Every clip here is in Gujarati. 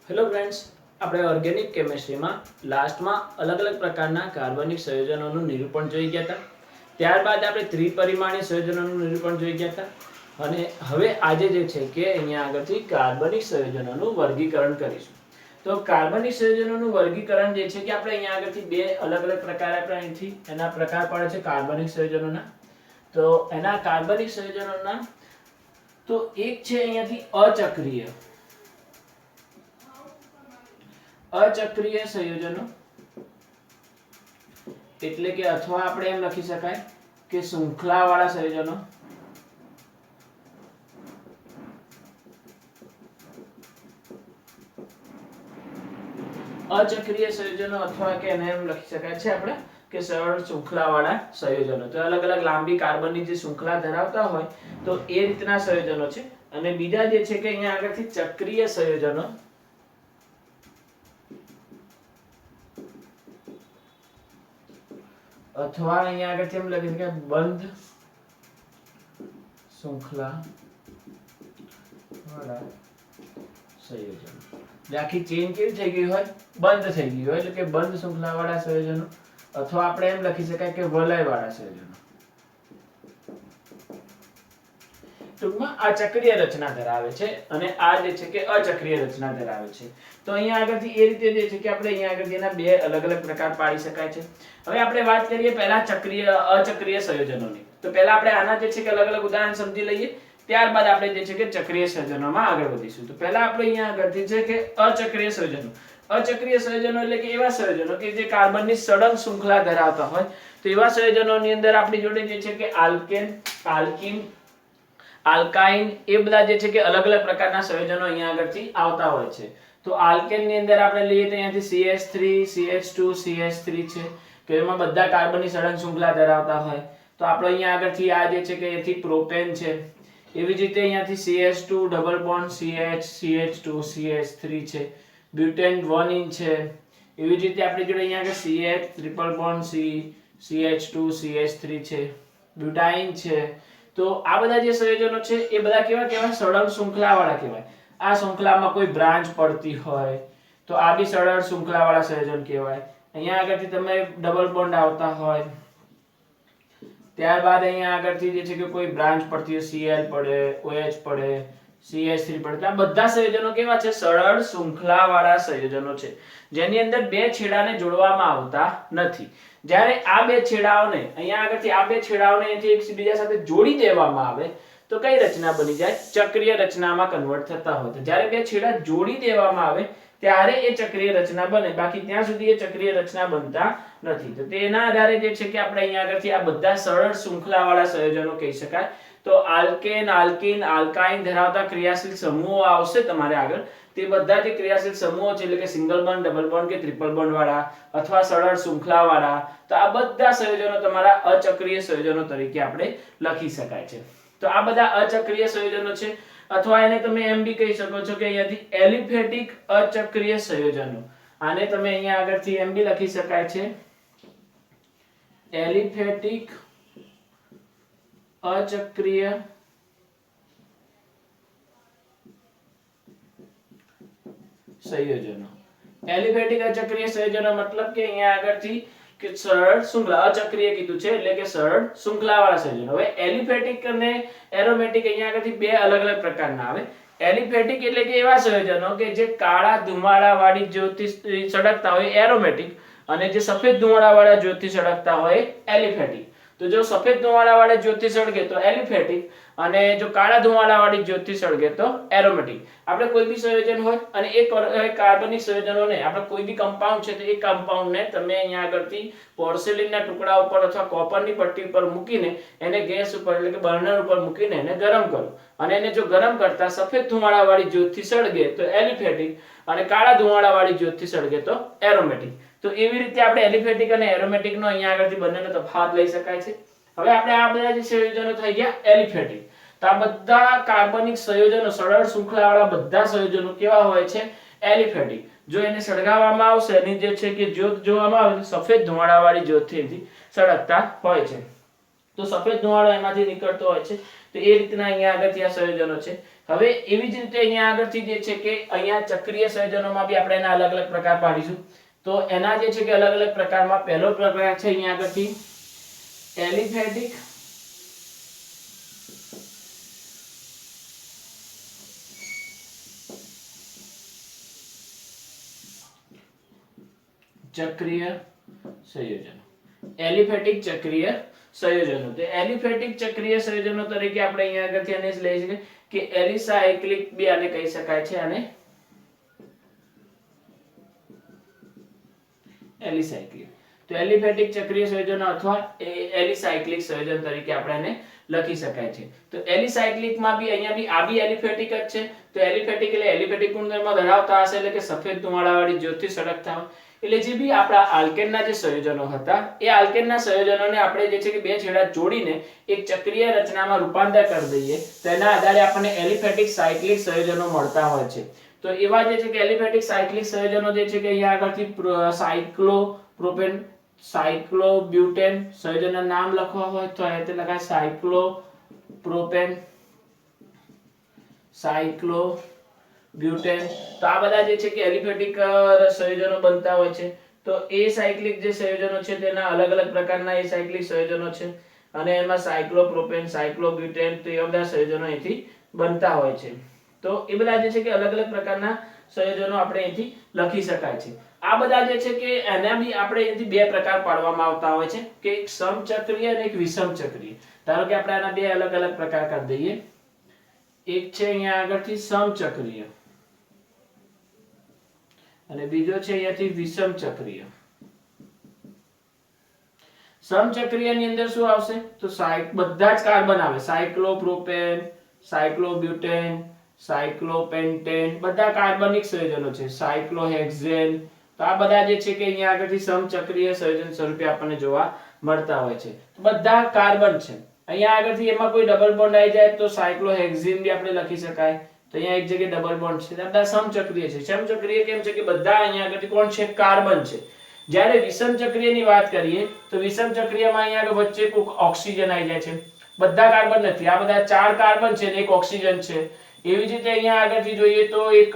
હેલો ફ્રેન્ડ્સ, આપણે ઓર્ગેનિક કેમિસ્ટ્રીમાં લાસ્ટમાં અલગ અલગ પ્રકારના કાર્બનિક સંયોજનોનું નિરૂપણ જોઈ ગયા હતા. ત્યારબાદ આપણે ત્રિપરિમાણીય સંયોજનોનું નિરૂપણ જોઈ ગયા હતા અને હવે આજે જે છે કે અહીંયા આગળથી કાર્બનિક સંયોજનોનું વર્ગીકરણ કરીશું. તો કાર્બનિક સંયોજનોનું વર્ગીકરણ જે છે કે આપણે અહીંયા આગળથી બે અલગ અલગ પ્રકાર આપણે અહીંથી એના પ્રકાર પડે છે કાર્બનિક સંયોજનોના. તો એના કાર્બનિક સંયોજનોના તો એક છે અહીંયાથી અચક્રીય સંયોજનો, એટલે કે અથવા આપણે એમ લખી શકાય કે શૃંખલાવાળા સંયોજનો. અચક્રીય સંયોજનો અથવા કે એને એમ લખી શકાય છે આપણે કે સરળ શૃંખલાવાળા સંયોજનો. તો અલગ અલગ લાંબી કાર્બનની જે શૃંખલા ધરાવતા હોય તો એ રીતના સંયોજનો છે. અને બીજા જે છે કે અહીંયા આગળથી ચક્રીય સંયોજનો અથવા અહીંયા આગળથી એમ લખી શકાય બંધ શૃંખલા વાળા સંયોજનો. આખી ચેન કેવી થઈ ગઈ હોય, બંધ થઈ ગઈ હોય, એટલે કે બંધ શૃંખલા વાળા સંયોજનો અથવા આપણે એમ લખી શકાય કે વલય વાળા સંયોજનો. ટૂંકમાં આ ચક્રીય રચના ધરાવે છે અને આ જે છે કે અચક્રીય રચના ધરાવે છે. તો અહીંયા આગળથી એ રીતે જે છે કે આપણે અહીંયા આગળથી એના બે અલગ અલગ પ્રકાર પાડી શકાય છે. હવે આપણે વાત કરીએ પહેલા અચક્રીય સંયોજનોની. તો પહેલા આપણે આના જે છે કે અલગ અલગ ઉદાહરણ સમજી લઈએ, ત્યારબાદ આપણે જે છે કે ચક્રીય સંયોજનોમાં આગળ વધીશું. તો પહેલા આપણે અહીંયા આગળથી છે કે અચક્રીય સંયોજનો. અચક્રીય સંયોજનો એટલે કે એવા સંયોજનો કે જે કાર્બનની સળંગ શૃંખલા ધરાવતા હોય. તો એવા સંયોજનોની અંદર આપણી જોડે જે છે કે આલ્કેન, આલ્કીન, આલ્કાઇન એ બધા જે છે કે અલગ અલગ પ્રકારના સંયોજનો અહીંયા આગળથી આવતા હોય છે. તો આલ્કેન ની અંદર આપણે લઈએ તો અહીંયાથી CH3, CH2, CH3 છે કે એમાં બધા કાર્બનની સળંગ શૃંખલા ધરાવતા હોય. તો આપણે અહીંયા આગળથી આ જે છે કે અહીંથી પ્રોપેન છે. એવી જ રીતે અહીંયાથી CH2 double bond CH, CH2, CH3 છે. બ્યુટેન 1 છે. એવી જ રીતે આપણી જોડે અહીંયા આગળ CH triple bond C, CH2, CH3 છે. બ્યુટાઇન છે. તો આ બધા જે સંયોજનો છે એ બધા કેવા કહેવાય? સળંગ શૃંખલા વાળા કહેવાય. આ શૃંખલામાં કોઈ બ્રાન્ચ પડતી હોય તો આ બી સળંગ શૃંખલા વાળા સંયોજન કહેવાય. અહીંયા આગળથી તમે ડબલ બોન્ડ આવતા હોય, ત્યારબાદ અહીંયા આગળથી જે છે કે કોઈ બ્રાન્ચ પડતી હોય, Cl પડે, OH પડે, CH3 પડે. આ બધા સંયોજનો કેવા છે? સરળ શૃંખલા વાળા સંયોજનો છે જેની અંદર બે છેડાને જોડવામાં આવતા નથી. જ્યારે આ બે છેડાઓને અહીંયા આગળથી આ બે છેડાઓને એકબીજા સાથે જોડી દેવામાં આવે તો કઈ રચના બની જાય? ચક્રીય રચનામાં કન્વર્ટ થતા હોય. તો જ્યારે બે છેડા જોડી દેવામાં આવે ત્યારે એ ચક્રીય રચના બને, બાકી ત્યાં સુધી એ ચક્રીય રચના બનતા નથી. તો તેના આધારે જે છે કે આપણે અહીંયા આગળથી આ બધા સરળ શૃંખલા વાળા સંયોજનો કહી શકાય. તો આલ્કેન, આલ્કીન, આલ્કાઇન ધરાવતા ક્રિયાશીલ સમૂહો આવશે તમારે આગળ. તે બધા જે ક્રિયાશીલ સમૂહો છે એટલે કે સિંગલ બોન્ડ, ડબલ બોન્ડ કે ટ્રિપલ બોન્ડ વાળા અથવા સરળ શૃંખલા વાળા, તો આ બધા સંયોજનો તમારા અચક્રીય સંયોજનો તરીકે આપણે લખી શકાય છે. તો આ બધા અચક્રીય સંયોજનો છે અથવા એને તમે એમ બી કહી શકો છો કે અહીંયાથી એલિફેટિક અચક્રીય સંયોજનો. આને તમે અહીંયા આગળથી એમ બી લખી શકાય છે એલિફેટિક અચક્રીય સંયોજનો. એલિફેટિક અચક્રીય સંયોજનો મતલબ કે અહીંયા આગળથી કે સરળ શૃંખલા, અચક્રીય કીધું છે એટલે કે સરળ શૃંખલા વાળા સંયોજનો. હવે એલિફેટિક અને એરોમેટિક અહીંયા આગળથી બે અલગ અલગ પ્રકારના આવે. એલિફેટિક એટલે કે એવા સંયોજનો કે જે કાળા ધુમાડા વાળી જ્યોતિ સળગતા હોય એરોમેટિક, અને જે સફેદ ધુમાડા વાળા જ્યોતિ સળગતા હોય એલિફેટિક. તો જો સફેદ ધુમાડા વાળી જ્યોતિ સળગે તો એલિફેટિક, અને જો કાળા ધુમાડા વાળી જ્યોતિ સળગે તો એરોમેટિક. આપણે કોઈ બી સંયોજન હોય અને એ કાર્બનિક સંયોજનોને આપણે કોઈ બી કમ્પાઉન્ડ છે તો એ કમ્પાઉન્ડને તમે અહીંયા આગળથી પોર્સેલિનના ટુકડા ઉપર અથવા કોપરની પટ્ટી ઉપર મૂકીને એને ગેસ ઉપર એટલે કે બર્નર ઉપર મૂકીને એને ગરમ કરો, અને એને જો ગરમ કરતા સફેદ ધુમાડા વાળી જ્યોતિ સળગે તો એલિફેટિક, અને કાળા ધુમાડા વાળી જ્યોતિ સળગે તો એરોમેટિક. તો એવી રીતે આપણે એલિફેટિક અને એરોમેટિક નો અહીંયા આગળથી બંનેનો તફાવત લઈ શકાય છે. હવે આપણે આ બધા જે સંયોજનો થઈ ગયા એલિફેટિક. તો આ બધા કાર્બનિક સંયોજનો, સરળ શૃંખલા વાળા બધા સંયોજનો કેવા હોય છે? એલિફેટિક. જો એને સળગાવવામાં આવશે એની જે છે કે જ્યોત જોવામાં આવે તો સફેદ ધુમાડા વાળી જ્યોતથી સળગતા હોય છે. તો સફેદ ધુમાડો એમાંથી નીકળતો હોય છે. તો એ રીતના અહીંયા આગળથી આ સંયોજનો છે. હવે એવી જ રીતે અહીંયા આગળથી જે છે કે અહીંયા ચક્રીય સંયોજનોમાં બી આપણે એના અલગ અલગ પ્રકાર પાડીશું. તો એના જે છે કે અલગ અલગ પ્રકારમાં પહેલો પ્રકાર છે અહીંયા આગળથી એલિફેટિક ચક્રીય સંયોજનો. એલિફેટિક ચક્રીય સંયોજનો. તો એલિફેટિક ચક્રીય સંયોજનો તરીકે આપણે અહીંયા આગળથી આને લઈ શકીએ કે એલિસાયક્લિક બી આને કહી શકાય છે. અને એલિસાયક્લિક તો એલિફેટિક ચક્રીય સંયોજનો અથવા એલિસાયક્લિક સંયોજન તરીકે આપણે એને લખી શકાય છે. તો એલિસાયક્લિક માં બી અહીંયા બી આ બી એલિફેટિક જ છે. તો એલિફેટિક એટલે એલિફેટિક ગુણધર્મ ધરાવતા હશે એટલે કે સફેદ ધુમાડાવાળી જ્યોતથી સળગતા હોય. એટલે જે બી આપણા આલ્કેનના જે સંયોજનો હતા એ આલ્કેનના સંયોજનોને આપણે જે છે કે બે છેડા જોડીને એક ચક્રીય રચનામાં રૂપાંતર કરી દઈએ તો એના આધારે આપણને એલિફેટિક સાયક્લિક સંયોજનો મળતા હોય છે. તો એવા જે છે કે એલિફેટિક સાયક્લિક સંયોજનો જે છે કે અહીંયા આગળથી સાયક્લોપ્રોપેન સાયક્લોબ્યુટેન સંયોજનના નામ લખવા હોય તો આ રીતે લખાય સાયક્લોપ્રોપેન સાયક્લોબ્યુટેન. તો આ બધા જે છે કે એલિફેટિક સંયોજનો બનતા હોય છે. તો એ સાયક્લિક જે સંયોજનો છે તેના અલગ અલગ પ્રકારના એ સાયક્લિક સંયોજનો છે અને એમાં સાયક્લોપ્રોપેન સાયક્લોબ્યુટેન તો એ બધા સંયોજનો અહીંથી બનતા હોય છે. તો એ બધા જે છે કે અલગ અલગ પ્રકારના સંયોજનો આપણે અહીંથી લખી શકાય છે. આ બધા જે છે કે એના બી આપણે અહીંથી બે પ્રકાર પાડવામાં આવતા હોય છે કે એક સમચક્રીય અને એક વિષમચક્રીય. ધારો કે આપણે આના બે અલગ અલગ પ્રકાર કરી દઈએ. એક છે અહીંયા આગળથી સમચક્રીય અને બીજો છે અહીંયાથી વિષમચક્રીય. સમચક્રીય ની અંદર શું આવશે તો બધા જ કાર્બન આવે. સાયક્લોપ્રોપેન સાયક્લોબ્યુટેન સાયક્લોપેન્ટેન બધા કાર્બનિક સંયોજનો છે. સાયક્લોહેક્ઝેન. તો આ બધા જે છે કે અહીંયા આગળથી સમચક્રીય સંયોજન સ્વરૂપે આપણને જોવા મળતા હોય છે. બધા કાર્બન છે. અહીંયા આગળથી એમાં કોઈ ડબલ બોન્ડ આવી જાય તો સાયક્લોહેક્ઝીન બી આપણે લખી શકાય. તો અહીંયા એક જગ્યાએ ડબલ બોન્ડ છે. બધા સમચક્રીય છે. સમચક્રીય કેમ છે કે બધા અહીંયા આગળથી કોણ છે કાર્બન છે. જ્યારે વિષમચક્રીયની વાત કરીએ તો વિષમચક્રીયમાં અહીંયા આગળ વચ્ચે કોઈક ઓક્સિજન આવી જાય છે. બધા કાર્બન નથી. આ બધા 4 કાર્બન છે અને એક ઓક્સિજન છે. એવી જ રીતે અહીંયા આગળથી જોઈએ તો એક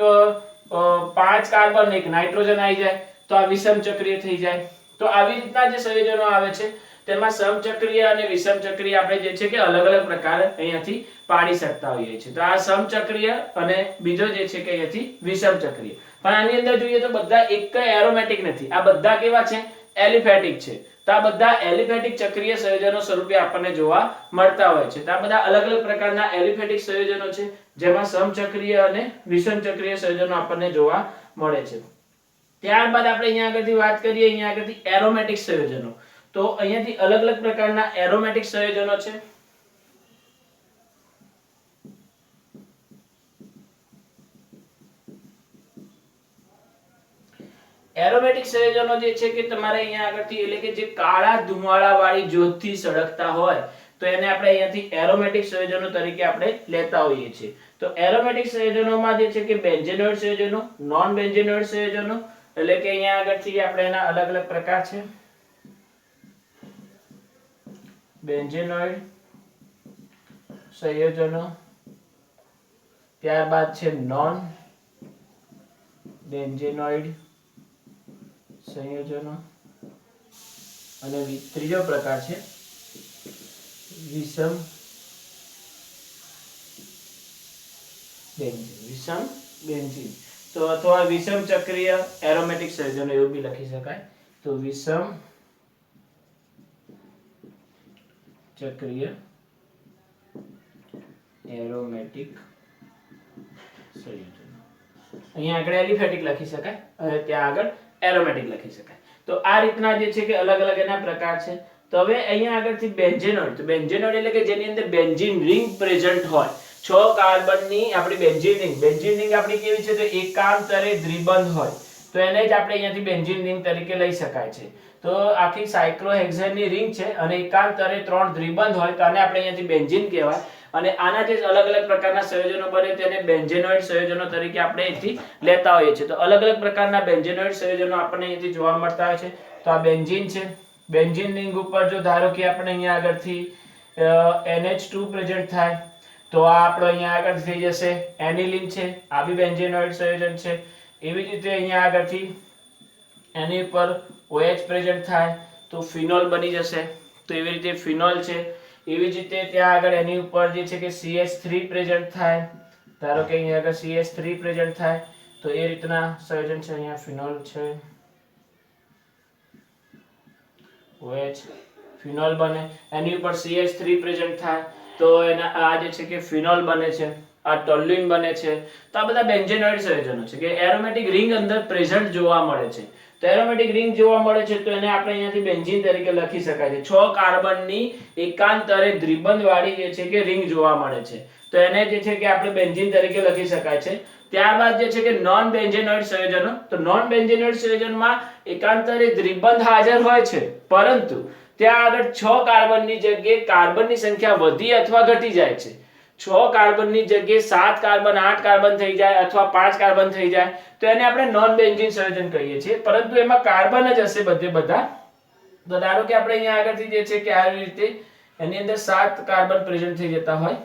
5 કાર્બન એક નાઇટ્રોજન આવી જાય તો આ વિષમચક્રીય થઈ જાય. તો આવી રીતના જે સંયોજનો આવે છે તેમાં સમચક્રીય અને વિષમચક્રીય આપણે જે છે કે અલગ અલગ પ્રકાર અહીંયાથી પાડી શકતા હોઈએ છીએ. તો આ સમચક્રીય અને બીજો જે છે કે અહીંયાથી વિષમચક્રીય. પણ આની અંદર જોઈએ તો બધા એક એરોમેટિક નથી. આ બધા કેવા છે એલિફેટિક છે. તો આ બધા એલિફેટિક ચક્રીય સંયોજનો સ્વરૂપે આપણને જોવા મળતા હોય છે. તો આ બધા અલગ અલગ પ્રકારના એલિફેટિક સંયોજનો છે જેમાં સમચક્રીય અને વિષમચક્રીય સંયોજનો આપણને જોવા મળે છે. ત્યારબાદ આપણે અહીંયા આગળથી વાત કરીએ અહીંયા આગળથી એરોમેટિક સંયોજનો. તો અહીંયાથી અલગ અલગ પ્રકારના એરોમેટિક સંયોજનો છે. એરોમેટિક સંયોજનો જે છે કે તમારે અહીંયા આગળથી એટલે કે જે કાળા ધુમાડા વાળી જ્યોતથી સળગતા હોય તો એને આપણે અહીંયાથી એરોમેટિક સંયોજનો તરીકે આપણે લેતા હોઈએ છીએ. તો એરોમેટિક સંયોજનોમાં જે છે કે બેન્ઝેનોઇડ સંયોજનો નોન બેન્ઝેનોઇડ સંયોજનો એટલે કે અહીંયા આગળથી આપણે એના અલગ અલગ પ્રકાર છે. બેન્ઝેનોઇડ સંયોજનો ત્યારબાદ છે નોન બેન્ઝેનોઇડ સંયોજનો અને ત્રીજો પ્રકાર છે વિષમ બેન્ઝીન. તો અથવા વિષમ ચક્રીય એરોમેટિક સંયોજનો એવું બી લખી શકાય. તો વિષમ ચક્રીય એરોમેટિક સંયોજનો. અહીંયા આગળ એલિફેટિક લખી શકાય અને ત્યાં આગળ એરોમેટિક લખી શકાય. તો આ રીતના જે છે કે અલગ અલગ એના પ્રકાર છે. તો હવે અહીંયા આગળથી બેન્ઝેનોઇડ. તો બેન્ઝેનોઇડ એટલે કે જેની અંદર બેન્ઝીન રિંગ પ્રેઝન્ટ હોય. 6 કાર્બનની આપણી બેન્ઝીન રિંગ. બેન્ઝીન રિંગ આપણી કેવી છે તો એકાંતરે દ્વિબંધ હોય. તો એને જ આપણે અહીંયાથી બેન્ઝીન રિંગ તરીકે લઈ શકાય છે. તો આખી સાયક્લોહેક્ઝેનની રિંગ છે અને એકાંતરે 3 દ્વિબંધ હોય તો આને આપણે અહીંયાથી બેન્ઝીન કહેવાય. અને આના જે અલગ અલગ પ્રકારના સંયોજનો બને તેને બેન્ઝેનોઇડ સંયોજનો તરીકે આપણે અહીંથી લેતા હોઈએ છીએ. તો અલગ અલગ પ્રકારના બેન્ઝેનોઇડ સંયોજનો આપણને અહીંથી જોવા મળતા હોય છે. તો આ બેન્ઝીન છે. બેન્ઝીન રિંગ ઉપર જો ધારો કે આપણે અહીંયા આગળથી NH2 પ્રેઝન્ટ થાય તો આ આપણો અહીંયા આગળ થઈ જશે એનિલિન છે, આ બી બેન્ઝેનોઇડ સંયોજન છે. એવી જ રીતે અહીંયા આગળથી એની ઉપર OH પ્રેઝન્ટ થાય તો ફિનોલ બની જશે. તો એવી રીતે ફિનોલ છે. એવી જ રીતે ત્યાં આગળ એની ઉપર જે છે કે CH3 પ્રેઝન્ટ થાય. ધારો કે અહીંયા આગળ CH3 પ્રેઝન્ટ થાય તો એ રીતના સંયોજન છે. અહીંયા ફિનોલ છે, OH ફિનોલ બને. એની ઉપર CH3 પ્રેઝન્ટ થાય તો એના આ જે છે કે ફિનોલ બને છે, આ ટોલ્યુઇન બને છે. તો આ બધા બેન્ઝેનોઇડ સંયોજનો છે કે એરોમેટિક રિંગ અંદર પ્રેઝન્ટ જોવા મળે છે. તો એરોમેટિક રિંગ જોવા મળે છે તો એને આપણે અહીંયાથી બેન્ઝીન તરીકે લખી શકાય છે. 6 કાર્બનની એકાંતરે દ્વિબંધ વાળી જે છે કે રિંગ જોવા મળે છે તો એને જે છે કે આપણે બેન્ઝીન તરીકે લખી શકાય છે. ત્યારબાદ જે છે કે નોન બેન્ઝેનોઇડ સંયોજનો. તો નોન બેન્ઝેનોઇડ સંયોજનમાં એકાંતરે દ્વિબંધ હાજર હોય છે પરંતુ ત્યાં આગળ 6 કાર્બનની જગ્યાએ કાર્બનની સંખ્યા વધી અથવા ઘટી જાય છે. 6 કાર્બનની જગ્યાએ 7 કાર્બન 8 કાર્બન થઈ જાય અથવા 5 કાર્બન થઈ જાય તો એને આપણે નોન બેન્ઝીન સંયોજન કહીએ છીએ. પરંતુ એમાં કાર્બન જ હશે બધે બધા. તો ધારો કે આપણે અહીંયા આગળથી જે છે કે આવી રીતે એની અંદર 7 કાર્બન પ્રેઝન્ટ થઈ જતા હોય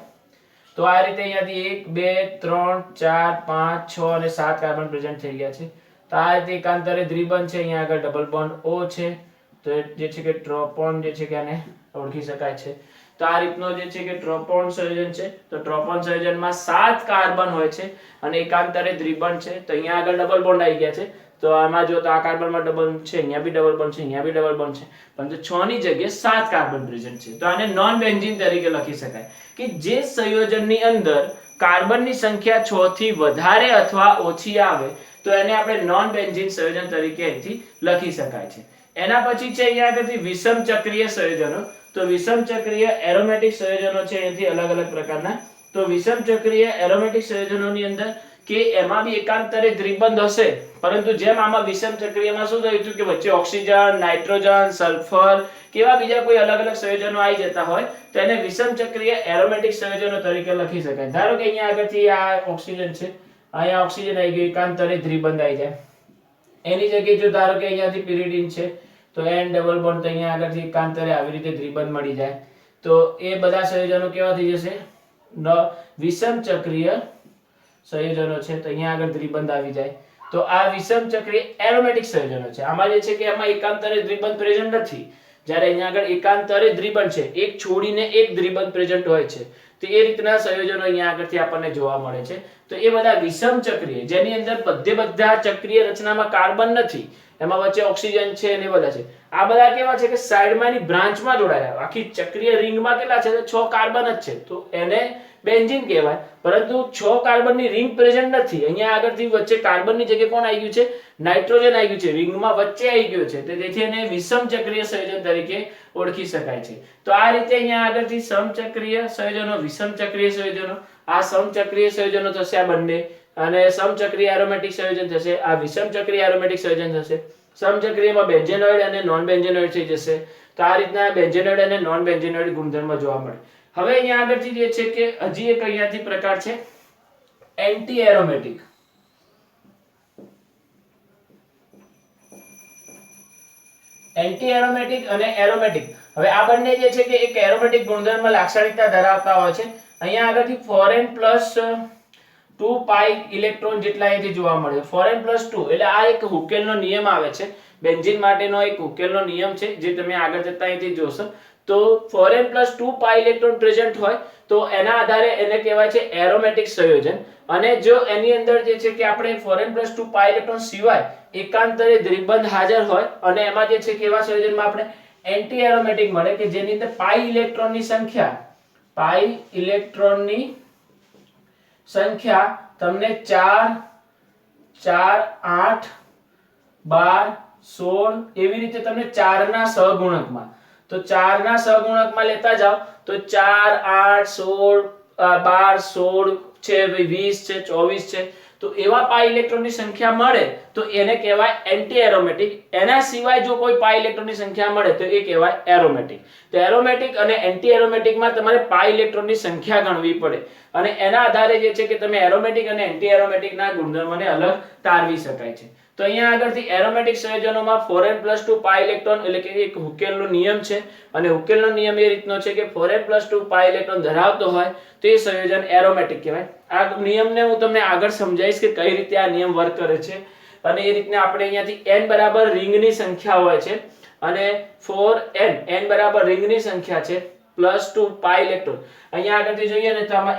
તો આ રીતે અહીંયાથી 1 2 3 4 5 6 અને 7 કાર્બન પ્રેઝન્ટ થઈ ગયા છે. તો આ રીતે એકાંતરે દ્વિબંધ છે. અહીંયા આગળ ડબલ બોન્ડ O છે તો જે છે કે ટ્રોપોન જે છે કે આને ઓળખી શકાય છે. તો આ રીતનો જે છે કે ટ્રોપોન સંયોજન છે. તો ટ્રોપોન સંયોજનમાં 7 કાર્બન હોય છે અને એકાંતરે દ્વિબંધ છે. તો અહીંયા આગળ ડબલ બોન્ડ આવી ગયા છે. તો આમાં જો તો આ કાર્બનમાં ડબલ છે, અહીંયા બી ડબલ બોન્ડ છે, અહીંયા બી ડબલ બોન્ડ છે, પરંતુ 6 ની જગ્યાએ 7 કાર્બન પ્રેઝન્ટ છે. તો આને નોન બેન્ઝીન તરીકે લખી શકાય કે જે સંયોજનની અંદર કાર્બનની સંખ્યા 6 થી વધારે અથવા ઓછી આવે તો એને આપણે નોન બેન્ઝીન સંયોજન તરીકે અહીંથી લખી શકાય છે. એના પછી છે અહીંયા આગળથી વિષમ ચક્રીય સંયોજનો. તો વિષમ ચક્રીય એરોમેટિક સંયોજનો છે અહીંથી અલગ અલગ પ્રકારના. તો વિષમ ચક્રીય એરોમેટિક સંયોજનોની અંદર કે એમાં બી એકાંતરે દ્વિબંધ હશે પરંતુ જેમ આમાં વિષમ ચક્રીયમાં શું થયું હતું કે વચ્ચે ઓક્સિજન, નાઇટ્રોજન, સલ્ફર કેવા બીજા કોઈ અલગ અલગ સંયોજનો આવી જતા હોય તો એને વિષમ ચક્રીય એરોમેટિક સંયોજનો તરીકે લખી શકાય. ધારો કે અહીંયા આગળથી આ ઓક્સિજન છે, અહીંયા ઓક્સિજન આવી ગયું, એકાંતરે દ્વિબંધ આવી જાય. એની જગ્યાએ જો ધારો કે અહીંયાથી પિરિડીન છે તો N ડબલ બોન્ડ તો અહીંયા આગળથી એકાંતરે આવી રીતે દ્વિબંધ મળી જાય. તો એ બધા સંયોજનો કેવા થઈ જશે? વિષમ ચક્રીય સંયોજનો છે. તો અહીંયા આગળ દ્વિબંધ આવી જાય. તો આ વિષમ ચક્રીય એરોમેટિક સંયોજનો છે. આમાં જે છે કે એમાં એકાંતરે દ્વિબંધ પ્રેઝન્ટ નથી. જ્યારે અહીંયા આગળ એકાંતરે દ્વિબંધ છે, એક છોડીને એક દ્વિબંધ પ્રેઝન્ટ હોય છે. તો એ રીતના સંયોજનો અહીંયા આગળથી આપણને જોવા મળે છે. તો એ બધા વિષમ ચક્રીય જેની અંદર બધા ચક્રીય રચનામાં કાર્બન નથી, એમાં વચ્ચે ઓક્સિજન છે ને બધા છે. આ બધા કેવા છે કે સાઈડમાંની બ્રાન્ચમાં જોડાયેલા. આખી ચક્રીય રિંગમાં કેટલા છે? 6 કાર્બન જ છે. તો એને બેન્ઝીન કહેવાય. પરંતુ 6 કાર્બનની રિંગ પ્રેઝન્ટ નથી. અહીંયા આગળથી વચ્ચે કાર્બનની જગ્યાએ કોણ આવી ગયું છે? નાઇટ્રોજન આવી ગયું છે, રિંગમાં વચ્ચે આવી ગયું છે. તેથી એને વિષમ ચક્રીય સંયોજન તરીકે ઓળખી શકાય છે. તો આ રીતે અહીંયા આગળથી સમચક્રીય સંયોજનો, વિષમ ચક્રીય સંયોજનો, આ સમચક્રીય સંયોજનો થશે આ બંને, અને સમચક્રીય એરોમેટિક સંયોજન થશે, આ વિષમ ચક્રીય એરોમેટિક સંયોજન થશે. સમચક્રીયમાં બેન્ઝેનોઇડ અને નોન બેન્ઝેનોઇડ થઈ જશે. તો આ રીતના બેન્ઝેનોઇડ અને નોન બેન્ઝેનોઇડ ગુણધર્મ જોવા મળે. હવે અહીંયા આગળથી જે છે કે હજી એક અહીંયાથી પ્રકાર છે એન્ટી એરોમેટિક. એન્ટી એરોમેટિક અને એરોમેટિક. હવે આ બંને જે છે કે એક એરોમેટિક ગુણધર્મ લાક્ષણિકતા ધરાવતા હોય છે. અહીંયા આગળથી 4n+2 પાઈ ઇલેક્ટ્રોન જેટલા અહીંથી જોવા મળે. 4n+2 એટલે આ એક હુકેલનો નિયમ આવે છે. બેન્ઝીન માટેનો એક હુકેલનો નિયમ છે જે તમે આગળ જતા અહીંથી જોશો. તો 4n+2 પાઈ ઇલેક્ટ્રોન પ્રેઝન્ટ હોય તો એના આધારે એને કહેવાય છે એરોમેટિક સંયોજન. અને જો એની અંદર જે છે કે આપણે 4n+2 પાઈ ઇલેક્ટ્રોન સિવાય એકાંતરે દ્વિબંધ હાજર હોય અને એમાં જે છે કે એવા સંયોજનમાં આપણે એન્ટી એરોમેટિક મળે કે જેની અંદર પાઈ ઇલેક્ટ્રોનની સંખ્યા તમને 4 8 12 16 એવી રીતે તમને 4 ના સહગુણકમાં, તો 4 ના સહગુણકમાં લેતા જાઓ તો 4 8 16 12 16 છે, 20 છે, 24 છે. તો એવા પાઈ ઇલેક્ટ્રોનની સંખ્યા મળે તો એને કહેવાય એન્ટી એરોમેટિક. એના સિવાય જો કોઈ પાઈ ઇલેક્ટ્રોનની સંખ્યા મળે તો એ કહેવાય એરોમેટિક. તો એરોમેટિક અને એન્ટી એરોમેટિકમાં તમારે પાઈ ઇલેક્ટ્રોનની સંખ્યા ગણવી પડે. અને એના આધારે જે છે કે તમે એરોમેટિક અને એન્ટી એરોમેટિકના ગુણધર્મોને અલગ તારવી શકાય છે. તો અહીંયા આગળથી એરોમેટિક સંયોજનોમાં 4n+2 પાઈ ઇલેક્ટ્રોન એટલે કે એક હુકેલનો નિયમ છે અને હુકેલનો નિયમ એ રીતનો છે કે 4n+2 પાઈ ઇલેક્ટ્રોન ધરાવતો હોય તો એ સંયોજન એરોમેટિક કહેવાય. આ નિયમને હું તમને આગળ સમજાવીશ કે કઈ રીતે આ નિયમ વર્ક કરે છે અને એ રીતના આપણે અહીંયાથી n બરાબર રિંગની સંખ્યા હોય છે અને 4n બરાબર રિંગની સંખ્યા છે +2 પાઈ ઇલેક્ટ્રોન. અહીંયા આગળથી જોઈએ ને તો આમાં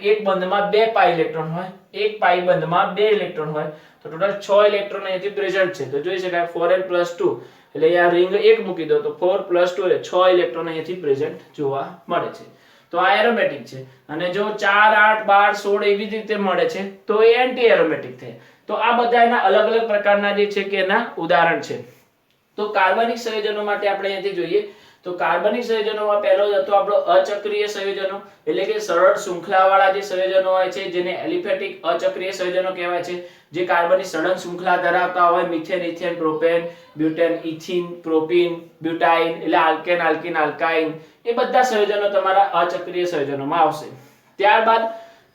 એક બંધમાં 2 પાઈ ઇલેક્ટ્રોન હોય, એક પાઈ બંધમાં 2 ઇલેક્ટ્રોન હોય, તો ટોટલ 6 ઇલેક્ટ્રોન અહીંથી પ્રેઝન્ટ છે. તો જોઈ શકાય 4n+2 એટલે આ રિંગ 1 મૂકી દો તો 4+2 એટલે 6 ઇલેક્ટ્રોન અહીંથી પ્રેઝન્ટ જોવા મળે છે. તો આ એરોમેટિક છે. અને જો 4 8 12 16 એવી રીતે મળે છે તો એ એન્ટી એરોમેટિક થાય. તો આ બધા એના અલગ અલગ પ્રકારના જે છે કે એના ઉદાહરણ છે. તો કાર્બનિક સંયોજનો માટે આપણે અહીંથી જોઈએ તો કાર્બનિક સંયોજનોમાં પહેલો હતો આપણો અચક્રીય સંયોજનો એટલે કે સરળ શૃંખલાવાળા જે સંયોજનો હોય છે જેને એલિફેટિક અચક્રીય સંયોજનો કહેવાય છે, જે કાર્બનની સળંગ શૃંખલા ધરાવતા હોય, methane ethane propane butane ethene propyne butyne એટલે આલ્કેન આલ્કીન આલ્કાઇન એ બધા સંયોજનો તમારા અચક્રીય સંયોજનોમાં આવશે. ત્યારબાદ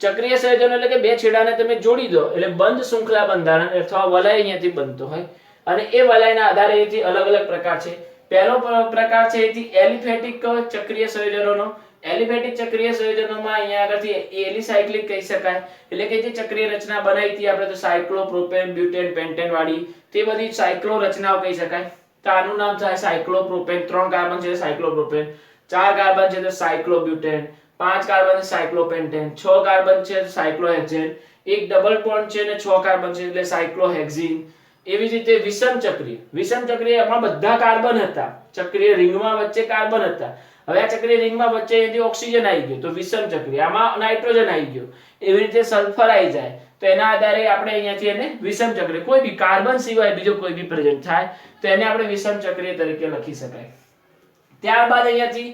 ચક્રીય સંયોજનો એટલે કે બે છેડાને તમે જોડી દો એટલે બંધ શૃંખલા બંધારણ અથવા વલય અહીંયાથી બનતો હોય અને એ વલયના આધારે અહીંથી અલગ અલગ પ્રકાર છે. પહેલો પ્રકાર છે એથી એલિફેટિક ચક્રીય સંયોજનોનો. એલિફેટિક ચક્રીય સંયોજનોમાં અહીંયા આગળથી એલિસાયક્લિક કહી શકાય એટલે કે જે ચક્રીય રચના બનાવી હતી આપણે તો સાયક્લો પ્રોપેન બ્યુટેન પેન્ટેન વાળી તે બધી સાયક્લો રચનાઓ કહી શકાય. તો આનું નામ થાય સાયક્લો પ્રોપેન. 3 કાર્બન છે સાયક્લો પ્રોપેન, 4 કાર્બન છે તો સાયક્લો બ્યુટેન, 5 કાર્બન છે સાયક્લો પેન્ટેન, 6 કાર્બન છે સાયક્લો હેક્ઝેન, એક ડબલ બોન્ડ છે અને 6 કાર્બન છે એટલે સાયક્લો હેક્ઝીન. એવી જ રીતે વિષમ ચક્રીય એમાં બધા કાર્બન હતા, ચક્રીય રિંગમાં વચ્ચે કાર્બન હતા. હવે આ ચક્રીય રિંગમાં વચ્ચે અહીંથી ઓક્સિજન આવી ગયો તો વિષમ ચક્રીય, આમાં નાઇટ્રોજન આવી ગયો, એવી રીતે સલ્ફર આવી જાય તો એના આધારે આપણે અહીંયાથી એને વિષમ ચક્રીય કોઈ બી કાર્બન સિવાય બીજો કોઈ બી પ્રેઝન્ટ થાય તો એને આપણે વિષમ ચક્રીય તરીકે લખી શકાય. ત્યારબાદ અહીંયાથી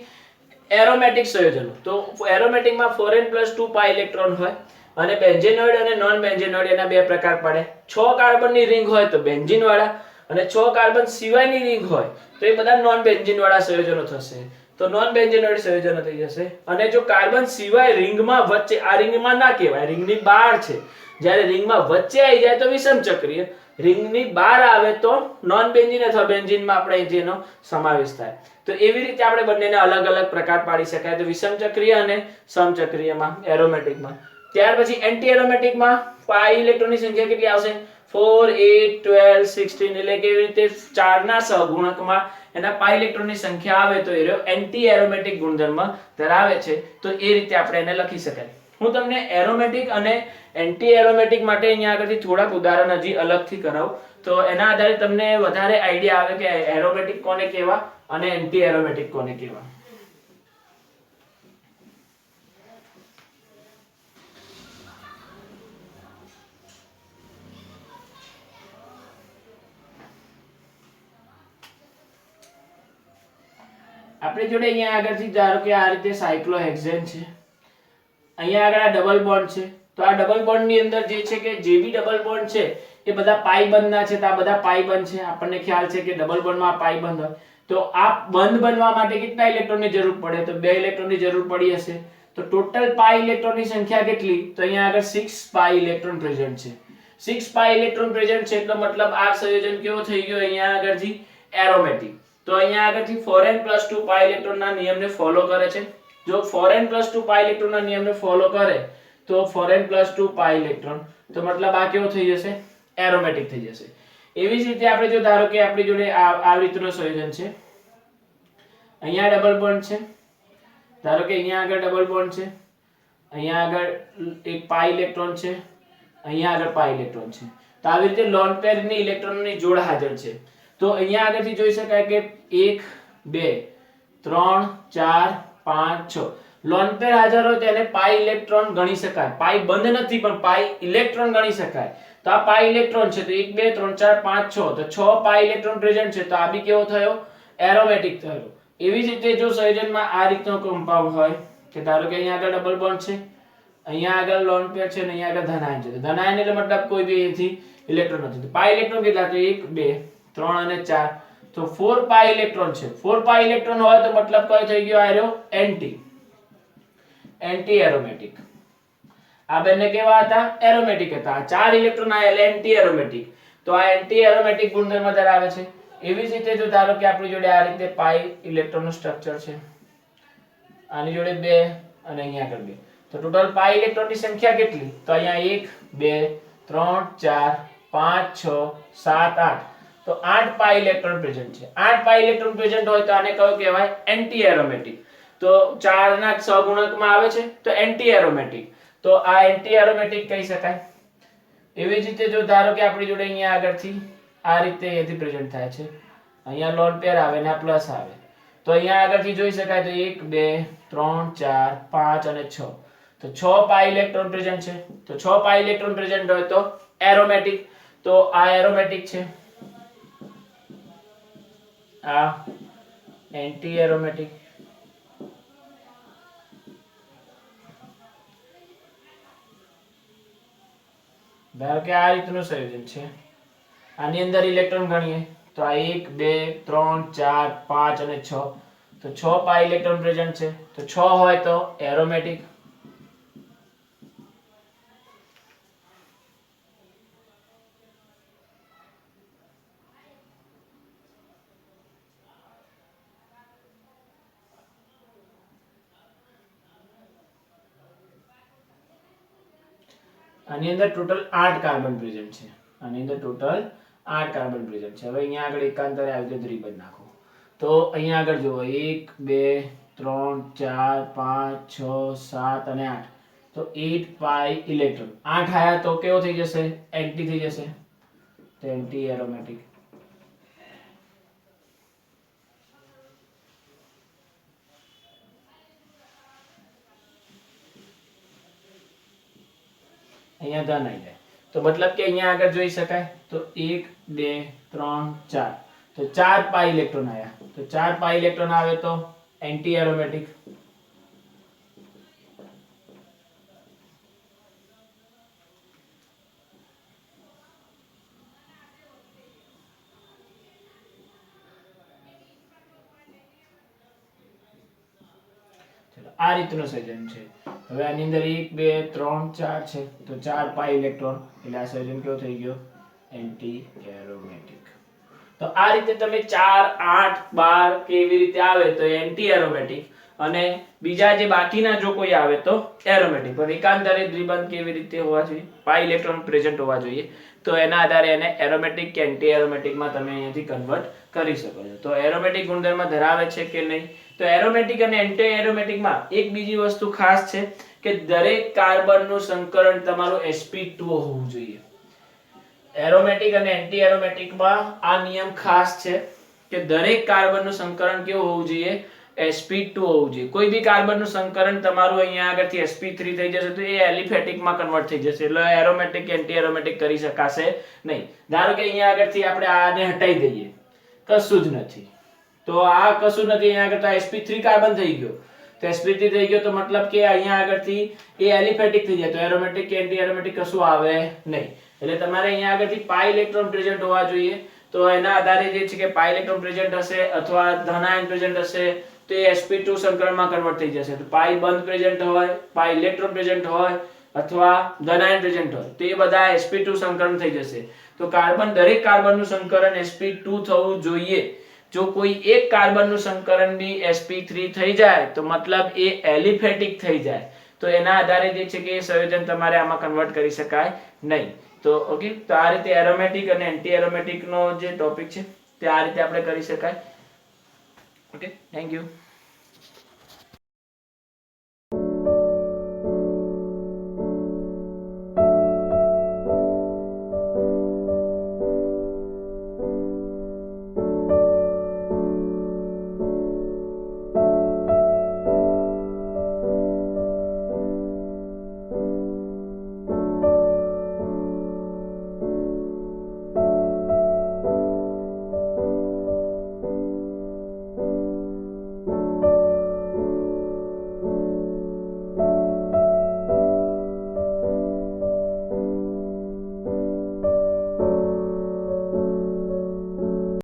એરોમેટિક સંયોજનો. તો એરોમેટિકમાં 4n+2 પાઈ ઇલેક્ટ્રોન હોય અને બેન્ઝેનોઇડ અને નોન બેન્ઝેનોઇડ એના બે પ્રકાર પડે. 6 કાર્બનની રિંગ હોય તો બેન્ઝીન વાળા અને 6 કાર્બન સિવાયની રિંગ હોય તો એ બધા નોન બેન્ઝીન વાળા સંયોજનો થશે, તો નોન બેન્ઝેનોઇડ સંયોજનો થઈ જશે. અને જો કાર્બન સિવાય રિંગમાં વચ્ચે, આ રિંગમાં ના કહેવાય, રિંગની બહાર છે, જ્યારે રિંગમાં વચ્ચે આવી જાય તો વિષમ ચક્રીય, રિંગની બહાર આવે તો નોન બેન્ઝીન અથવા બેન્ઝીનમાં આપણે જેનો સમાવેશ થાય. તો એવી રીતે આપણે બંનેને અલગ અલગ પ્રકાર પાડી શકાય, તો વિષમ ચક્રીય અને સમચક્રીયમાં એરોમેટિકમાં. ત્યાર પછી એન્ટી એરોમેટિકમાં પાઈ ઇલેક્ટ્રોનની સંખ્યા કેટલી આવશે? 4 8 12 16 એટલે કે એવી રીતે 4 ના સહગુણકમાં એના પાઈ ઇલેક્ટ્રોનની સંખ્યા આવે તો એ એન્ટી એરોમેટિક ગુણધર્મ ધરાવે છે. તો એ રીતે આપણે એને લખી શકાય. હું તમને એરોમેટિક અને એન્ટી એરોમેટિક માટે અહીંયા આગળથી થોડાક ઉદાહરણ હજી અલગથી કરાવું તો એના આધારે તમને વધારે આઈડિયા આવે કે એરોમેટિક કોને કહેવા અને એન્ટી એરોમેટિક કોને કહેવા. આપણે જોડે અહીંયા આગળથી ધારો કે આ રીતે સાયક્લોહેક્ઝેન છે, અહીંયા આગળ આ ડબલ બોન્ડ છે, તો આ ડબલ બોન્ડ ની અંદર જે છે કે જે બી ડબલ બોન્ડ છે એ બધા પાઈ બંધના છે, તો આ બધા પાઈ બંધ છે. આપણને ખ્યાલ છે કે ડબલ બોન્ડમાં પાઈ બંધ હોય તો આ બંધ બનવા માટે કેટલા ઇલેક્ટ્રોનની જરૂર પડે? તો 2 ઇલેક્ટ્રોનની જરૂર પડી હશે. તો ટોટલ પાઈ ઇલેક્ટ્રોનની સંખ્યા કેટલી? તો અહીંયા આગળ 6 પાઈ ઇલેક્ટ્રોન પ્રેઝન્ટ છે. 6 પાઈ ઇલેક્ટ્રોન પ્રેઝન્ટ છે એટલે મતલબ આ સંયોજન કેવો થઈ ગયો? અહીંયા આગળથી એરોમેટિક. તો અહીંયા આગળથી 4n+2 પાઈ ઇલેક્ટ્રોનના નિયમને ફોલો કરે છે. જો 4n+2 પાઈ ઇલેક્ટ્રોનના નિયમને ફોલો કરે તો 4n+2 પાઈ ઇલેક્ટ્રોન, તો મતલબ આ કેવો થઈ જશે? એરોમેટિક થઈ જશે. એવી જ રીતે આપણે જો ધારો કે આપણી જોડે આ રીતનું સંયોજન છે, અહીંયા ડબલ બોન્ડ છે, ધારો કે અહીંયા આગળ ડબલ બોન્ડ છે, અહીંયા આગળ એક પાઈ ઇલેક્ટ્રોન છે, અહીંયા આગળ પાઈ ઇલેક્ટ્રોન છે, તો આવી રીતે લોન પેરની ઇલેક્ટ્રોનની જોડ હાજર છે. તો અહીંયા આગળથી જોઈ શકાય કે 1 2 3 4 5 6 લોન પેર હાજર હોય તો એને પાઈ ઇલેક્ટ્રોન ગણી શકાય. પાઈ બંધ નથી પણ પાઈ ઇલેક્ટ્રોન ગણી શકાય. તો આ પાઈ ઇલેક્ટ્રોન છે તો 1 2 3 4 5 6 તો 6 પાઈ ઇલેક્ટ્રોન પ્રેઝન્ટ છે, તો આ બી કેવો થયો? એરોમેટિક થયો. એવી જ રીતે જો સંયોજનમાં આ રીતનો કમ્પાઉન્ડ હોય કે ધારો કે અહીંયા આગળ ડબલ બોન્ડ છે, અહીંયા આગળ લોન પેર છે અને અહીંયા આગળ ધનાયન છે, તો ધનાયન એટલે મતલબ કોઈ બી અહીંથી ઇલેક્ટ્રોન નથી. તો પાઈ ઇલેક્ટ્રોન કેટલા? તો 1 2 3 અને 4, તો 4 પાઈ ઇલેક્ટ્રોન છે. 4 પાઈ ઇલેક્ટ્રોન હોય તો મતલબ કયો થઈ ગયો? આ રહ્યો એન્ટી એરોમેટિક. આ બંને કેવા હતા? એરોમેટિક હતા. આ 4 ઇલેક્ટ્રોન આ એન્ટી એરોમેટિક. તો આ એન્ટી એરોમેટિક ગુણધર્મ ધરાવે છે. એવી જ રીતે જો ધારો કે આપણી જોડે આ રીતે પાઈ ઇલેક્ટ્રોનનું સ્ટ્રક્ચર છે, આની જોડે 2 અને અહીંયા આગળ 2, તો ટોટલ પાઈ ઇલેક્ટ્રોનની સંખ્યા કેટલી? તો અહીંયા 1 2 3 4 5 6 7 8, તો 8 પાઈ ઇલેક્ટ્રોન પ્રેઝન્ટ છે. 8 પાઈ ઇલેક્ટ્રોન પ્રેઝન્ટ હોય તો આને કયો કહેવાય? Anti aromatic. તો 4 ના સહગુણકમાં આવે છે તો એન્ટી એરોમેટિક, તો આ એન્ટી એરોમેટિક કહી શકાય. એવી જ રીતે જો ધારો કે આપણી જોડે અહીંયા આગળથી આ રીતે અહીંયાથી પ્રેઝન્ટ થાય છે, અહીંયા લોન પેર આવે ને આ પ્લસ આવે, તો અહીંયા આગળથી જોઈ શકાય તો 1 2 3 4 5 અને 6, તો 6 પાઈ ઇલેક્ટ્રોન પ્રેઝન્ટ છે. તો 6 પાઈ ઇલેક્ટ્રોન પ્રેઝન્ટ હોય તો એરોમેટિક, તો આ એરોમેટિક છે, આ એન્ટી એરોમેટિક. ધારો કે આ રીતનું સંયોજન છે, આની અંદર ઇલેક્ટ્રોન ગણીએ તો આ 1 2 3 4 5 અને 6, તો 6 પાઈ ઇલેક્ટ્રોન પ્રેઝન્ટ છે, તો 6 હોય તો એરોમેટિક. આની અંદર ટોટલ 8 કાર્બન પ્રેઝન્ટ છે, આની અંદર ટોટલ 8 કાર્બન પ્રેઝન્ટ છે. હવે અહીંયા આગળ એકાંતરે આવી રીતે ત્રિબંધ નાખો, તો અહીંયા આગળ જુઓ 1 2 3 4 5 6 7 અને 8, તો 8 પાઈ ઇલેક્ટ્રોન. 8 આયા તો કેવો થઈ જશે? એન્ટી થઈ જશે, તો એન્ટી એરોમેટિક. અહીંયા ધન આવી જાય, તો મતલબ કે અહીંયા આગળ જોઈ શકાય તો 1 2 3 4, તો 4 પાઈ ઇલેક્ટ્રોન આયા, તો 4 પાઈ ઇલેક્ટ્રોન આવે તો એન્ટી એરોમેટિક. આ રીતનું સંયોજન છે. હવે આની અંદર 1 2 3 4 છે, તો 4 પાઈ ઇલેક્ટ્રોન, એટલે આ સંયોજન કેવો થઈ ગયો? Anti aromatic. તો આ રીતે તમે 4 8 12 કે એવી રીતે આવે તો એન્ટી એરોમેટિક, અને બીજા જે બાકીના જો કોઈ આવે તો એરોમેટિક. પણ એકાંતરે દ્વિબંધ કેવી રીતે હોવા જોઈએ? પાઈ ઇલેક્ટ્રોન પ્રેઝન્ટ હોવા જોઈએ, તો એના આધારે એને એરોમેટિક કે એન્ટી એરોમેટિકમાં તમે અહીંયાથી કન્વર્ટ કરી શકો છો. તો એરોમેટિક ગુણધર્મ ધરાવે છે કે નહીં? તો એરોમેટિક અને એન્ટી એરોમેટિકમાં એક બીજી વસ્તુ ખાસ છે કે દરેક કાર્બનનું સંકરણ તમારું sp2 હોવું જોઈએ. એરોમેટિક અને એન્ટી એરોમેટિકમાં આ નિયમ ખાસ છે કે દરેક કાર્બનનું સંકરણ કેવું હોવું જોઈએ? sp2 હોવું જોઈએ. કોઈ બી કાર્બનનું સંકરણ તમારું અહીંયા આગળથી sp3 થઈ જશે તો એ એલિફેટિકમાં કન્વર્ટ થઈ જશે, એટલે એરોમેટિક કે એન્ટી એરોમેટિક કરી શકાશે નહીં. ધારો કે અહીંયા આગળથી આપણે આને હટાવી દઈએ, કશું જ નથી, તો આ કશું નથી, અહીંયા આગળ તો sp3 કાર્બન થઈ ગયો, તો sp3 થઈ ગયો તો મતલબ કે અહીંયા આગળથી એ એલિફેટિક થઈ જાય, તો એરોમેટિક કે એન્ટી એરોમેટિક કશું આવે નહીં. એટલે તમારે અહીંયા આગળથી પાઈ ઇલેક્ટ્રોન પ્રેઝન્ટ હોવા જોઈએ, તો એના આધારે જે છે કે પાઈ ઇલેક્ટ્રોન પ્રેઝન્ટ હશે અથવા ધનાયન પ્રેઝન્ટ હશે તો એ sp2 સંકરણમાં કન્વર્ટ થઈ જશે. તો પાઈ બંધ પ્રેઝન્ટ હોય, પાઈ ઇલેક્ટ્રોન પ્રેઝન્ટ હોય અથવા ધનાયન પ્રેઝન્ટ હોય તો એ બધા sp2 સંકરણ થઈ જશે. તો કાર્બન, દરેક કાર્બનનું સંકરણ sp2 થવું જોઈએ. જો કોઈ એક કાર્બનનું સંકરણ બી sp3 થઈ જાય તો મતલબ એ એલિફેટિક થઈ જાય, તો એના આધારે જે છે કે એ સંયોજન તમારે આમાં કન્વર્ટ કરી શકાય નહીં. તો ઓકે, તો આ રીતે એરોમેટિક અને એન્ટી એરોમેટિક નો જે ટોપિક છે તે આ રીતે આપણે કરી શકાય. Okay, thank you.